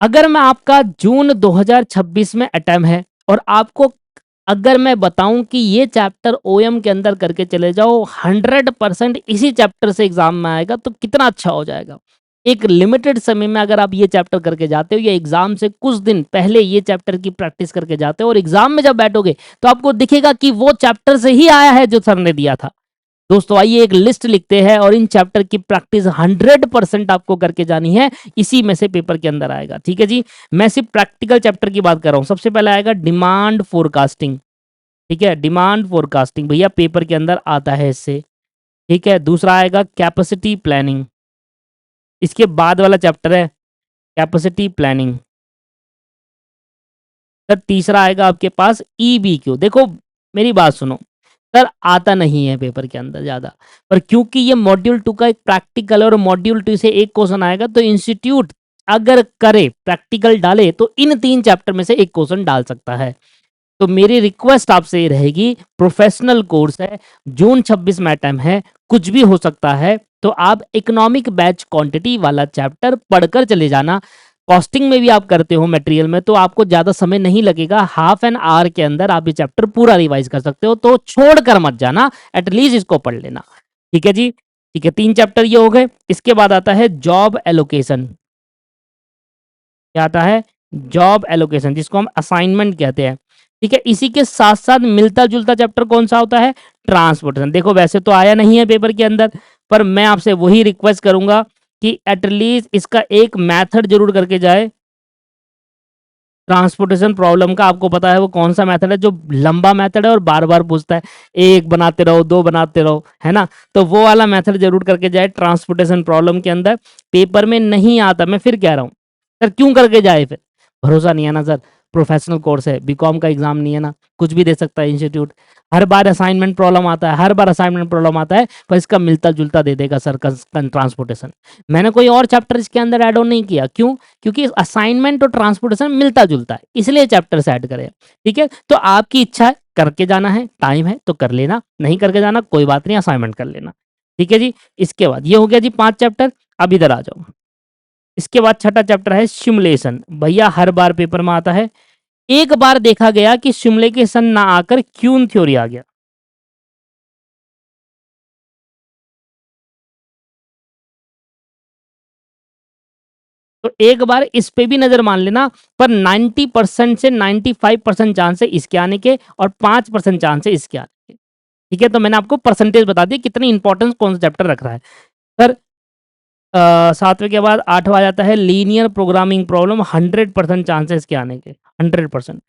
अगर मैं आपका जून 2026 में अटेम्प्ट है और आपको अगर मैं बताऊं कि ये चैप्टर ओएम के अंदर करके चले जाओ 100% इसी चैप्टर से एग्जाम में आएगा तो कितना अच्छा हो जाएगा। एक लिमिटेड समय में अगर आप ये चैप्टर करके जाते हो या एग्जाम से कुछ दिन पहले ये चैप्टर की प्रैक्टिस करके जाते हो और एग्जाम में जब बैठोगे तो आपको दिखेगा कि वो चैप्टर से ही आया है जो सर ने दिया था। दोस्तों आइए एक लिस्ट लिखते हैं और इन चैप्टर की प्रैक्टिस 100% आपको करके जानी है, इसी में से पेपर के अंदर आएगा। ठीक है जी, मैं सिर्फ प्रैक्टिकल चैप्टर की बात कर रहा हूं। सबसे पहले आएगा डिमांड फोरकास्टिंग। ठीक है, डिमांड फोरकास्टिंग भैया पेपर के अंदर आता है इससे। ठीक है, दूसरा आएगा कैपेसिटी प्लानिंग, इसके बाद वाला चैप्टर है कैपेसिटी प्लानिंग। सर तीसरा आएगा आपके पास ईबीक्यू। देखो मेरी बात सुनो, सर आता नहीं है पेपर के अंदर ज़्यादा, पर क्योंकि ये मॉड्यूल 2 का एक प्रैक्टिकल और मॉड्यूल 2 से एक क्वेश्चन आएगा तो इंस्टीट्यूट अगर करे प्रैक्टिकल डाले तो इन 3 चैप्टर में से एक क्वेश्चन डाल सकता है। तो मेरी रिक्वेस्ट आपसे ये रहेगी, प्रोफेशनल कोर्स है, जून 26 में टाइम है, कुछ भी हो सकता है, तो आप इकोनॉमिक बैच क्वांटिटी वाला चैप्टर पढ़कर चले जाना। कॉस्टिंग में भी आप करते हो मटेरियल में तो आपको ज्यादा समय नहीं लगेगा, हाफ एन आवर के अंदर आप ये चैप्टर पूरा रिवाइज कर सकते हो, तो छोड़कर मत जाना, एटलीस्ट इसको पढ़ लेना। ठीक है जी, ठीक है, 3 चैप्टर ये हो गए। इसके बाद आता है जॉब एलोकेशन। क्या आता है? जॉब एलोकेशन, जिसको हम असाइनमेंट कहते हैं। ठीक है, इसी के साथ साथ मिलता जुलता चैप्टर कौन सा होता है? ट्रांसपोर्टेशन। देखो वैसे तो आया नहीं है पेपर के अंदर, पर मैं आपसे वही रिक्वेस्ट करूंगा कि एटलीस्ट इसका एक मेथड जरूर करके जाए। ट्रांसपोर्टेशन प्रॉब्लम का आपको पता है वो कौन सा मेथड है जो लंबा मेथड है और बार बार पूछता है, एक बनाते रहो, दो बनाते रहो, है ना? तो वो वाला मेथड जरूर करके जाए ट्रांसपोर्टेशन प्रॉब्लम के अंदर। पेपर में नहीं आता, मैं फिर कह रहा हूँ सर, क्यों करके जाए फिर? भरोसा नहीं है ना सर, प्रोफेशनल कोर्स है, बीकॉम का एग्जाम नहीं है ना, कुछ भी दे सकता है इंस्टीट्यूट। हर बार असाइनमेंट प्रॉब्लम आता है, हर बार असाइनमेंट प्रॉब्लम आता है, पर इसका मिलता जुलता दे देगा सर ट्रांसपोर्टेशन। मैंने कोई और चैप्टर इसके अंदर ऐड ऑन नहीं किया, क्यों? क्योंकि असाइनमेंट और ट्रांसपोर्टेशन मिलता जुलता है, इसलिए चैप्टर से ऐड करें। ठीक है, तो आपकी इच्छा है, करके जाना है, टाइम है तो कर लेना, नहीं करके जाना कोई बात नहीं, असाइनमेंट कर लेना। ठीक है जी, इसके बाद ये हो गया जी 5 चैप्टर। अब इधर आ जाओ, इसके बाद छठा चैप्टर है सिमुलेशन। भैया हर बार पेपर में आता है, एक बार देखा गया कि सिमुलेशन ना आकर क्यून थ्योरी आ गया। तो एक बार इस पे भी नजर मान लेना, पर 90% से 95% चांस है इसके आने के और 5% चांस है इसके आने के। ठीक है, तो मैंने आपको परसेंटेज बता दिया कितनी इंपॉर्टेंस कौन सा चैप्टर रख रहा है। सर 7वें के बाद 8वां आ जाता है लीनियर प्रोग्रामिंग प्रॉब्लम। 100% चांसेस के आने के, 100%,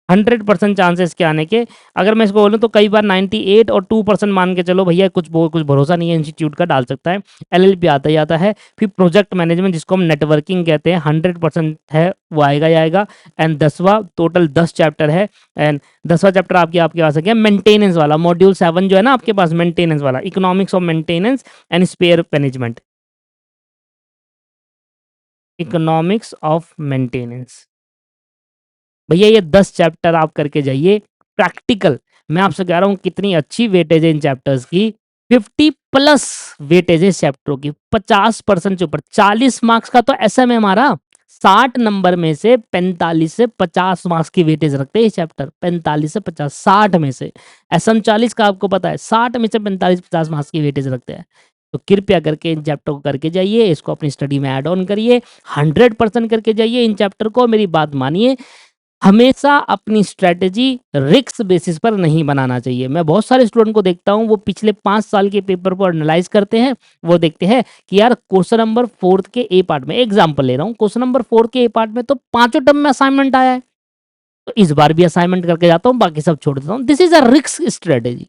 100% चांसेस के आने के। अगर मैं इसको बोलूँ तो कई बार 98 और 2% मान के चलो भैया, कुछ भरोसा नहीं है, इंस्टीट्यूट का डाल सकता है। एलएलपी आता ही आता है। फिर प्रोजेक्ट मैनेजमेंट, जिसको हम नेटवर्किंग कहते हैं, 100% है, वो आएगा ही आएगा। एंड 10वां, टोटल 10 चैप्टर है। एंड 10वां चैप्टर आपके पास है क्या? मेंटेनेंस वाला, मॉड्यूल 7 जो है ना आपके पास, मेंटेनेंस वाला, economics of maintenance and spare management, economics of maintenance. भैया ये 10 चैप्टर आप करके जाइए प्रैक्टिकल। मैं आपसे कह रहा हूँ कितनी अच्छी वेटेज है इन चैप्टर्स की, 50+ वेटेज है इस चैप्टरों की, 50% से ऊपर। 40 मार्क्स का तो एसएम है हमारा, 60 नंबर में से 45 से 50 मार्क्स की वेटेज रखते हैं इस चैप्टर। 45 से 50, 60 में से। एसएम 40 का आपको पता है, 60 में से 45-50 मार्क्स की वेटेज रखते हैं। तो कृपया करके इन चैप्टर को करके जाइए, इसको अपनी स्टडी में ऐड ऑन करिए, 100% करके जाइए इन चैप्टर को। मेरी बात मानिए, हमेशा अपनी स्ट्रेटेजी रिस्क बेसिस पर नहीं बनाना चाहिए। मैं बहुत सारे स्टूडेंट को देखता हूँ, वो पिछले 5 साल के पेपर को एनालाइज करते हैं। वो देखते हैं कि यार क्वेश्चन नंबर 4 के ए पार्ट में, एग्जांपल ले रहा हूँ, क्वेश्चन नंबर 4 के ए पार्ट में तो 5 टर्म में असाइनमेंट आया है, तो इस बार भी असाइनमेंट करके जाता हूँ, बाकी सब छोड़ देता हूँ। This is a risk strategy.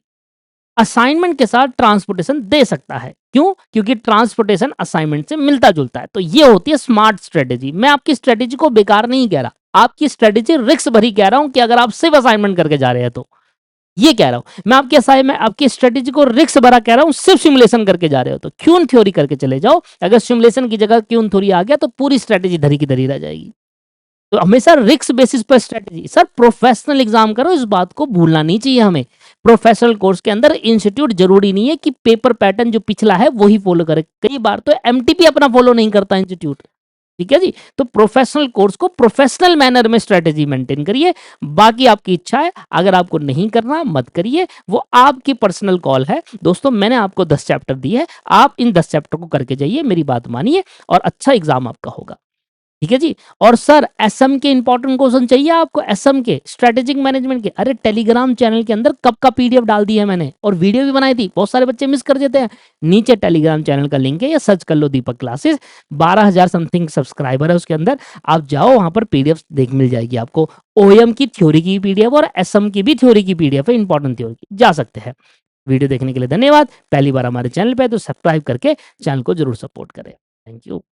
Assignment के साथ ट्रांसपोर्टेशन दे सकता है, क्यों? क्योंकि ट्रांसपोर्टेशन असाइनमेंट से मिलता जुलता है। तो ये होती है स्मार्ट स्ट्रेटेजी। मैं आपकी स्ट्रेटेजी को बेकार नहीं कह रहा, आपकी स्ट्रेटेजी रिस्क भरी कह रहा हूं कि अगर आप सिर्फ असाइनमेंट करके जा रहे हैं तो, ये कह रहा हूं मैं आपकी असाइनमेंट, आपकी स्ट्रेटेजी को रिस्क भरा कह रहा हूं। सिर्फ सिमुलेशन करके जा रहे हो तो क्यून थ्योरी करके चले जाओ। अगर सिमुलेशन की जगह क्यून थ्योरी आ गया तो पूरी स्ट्रेटेजी धरी की धरी रह जाएगी। तो हमेशा रिस्क बेसिस पर स्ट्रेटेजी। सर प्रोफेशनल एग्जाम करो, इस बात को भूलना नहीं चाहिए हमें। प्रोफेशनल कोर्स के अंदर इंस्टीट्यूट जरूरी नहीं है कि पेपर पैटर्न जो पिछला है वही फॉलो करे, कई बार तो एमटीपी अपना फॉलो नहीं करता इंस्टीट्यूट। ठीक है जी। तो प्रोफेशनल कोर्स को प्रोफेशनल मैनर में स्ट्रेटेजी मेंटेन करिए, बाकी आपकी इच्छा है, अगर आपको नहीं करना मत करिए, वो आपकी पर्सनल कॉल है। दोस्तों मैंने आपको 10 चैप्टर दिए हैं, आप इन 10 चैप्टर को करके जाइए, मेरी बात मानिए और अच्छा एग्जाम आपका होगा। ठीक है जी। और सर एसएम के इंपॉर्टेंट क्वेश्चन चाहिए आपको, एसएम के स्ट्रेटेजिक मैनेजमेंट के, अरे टेलीग्राम चैनल के अंदर कब का पीडीएफ डाल दिया है मैंने और वीडियो भी बनाई थी, बहुत सारे बच्चे मिस कर देते हैं। नीचे टेलीग्राम चैनल का लिंक है या सर्च कर लो दीपक क्लासेस, 12,000 समथिंग सब्सक्राइबर है उसके अंदर, आप जाओ वहां पर पीडीएफ देख मिल जाएगी आपको। ओएम की थ्योरी की पीडीएफ और एसएम की भी थ्योरी की पीडीएफ है, इंपॉर्टेंट थ्योरी की, जा सकते हैं। वीडियो देखने के लिए धन्यवाद। पहली बार हमारे चैनल पे तो सब्सक्राइब करके चैनल को जरूर सपोर्ट करें। Thank you.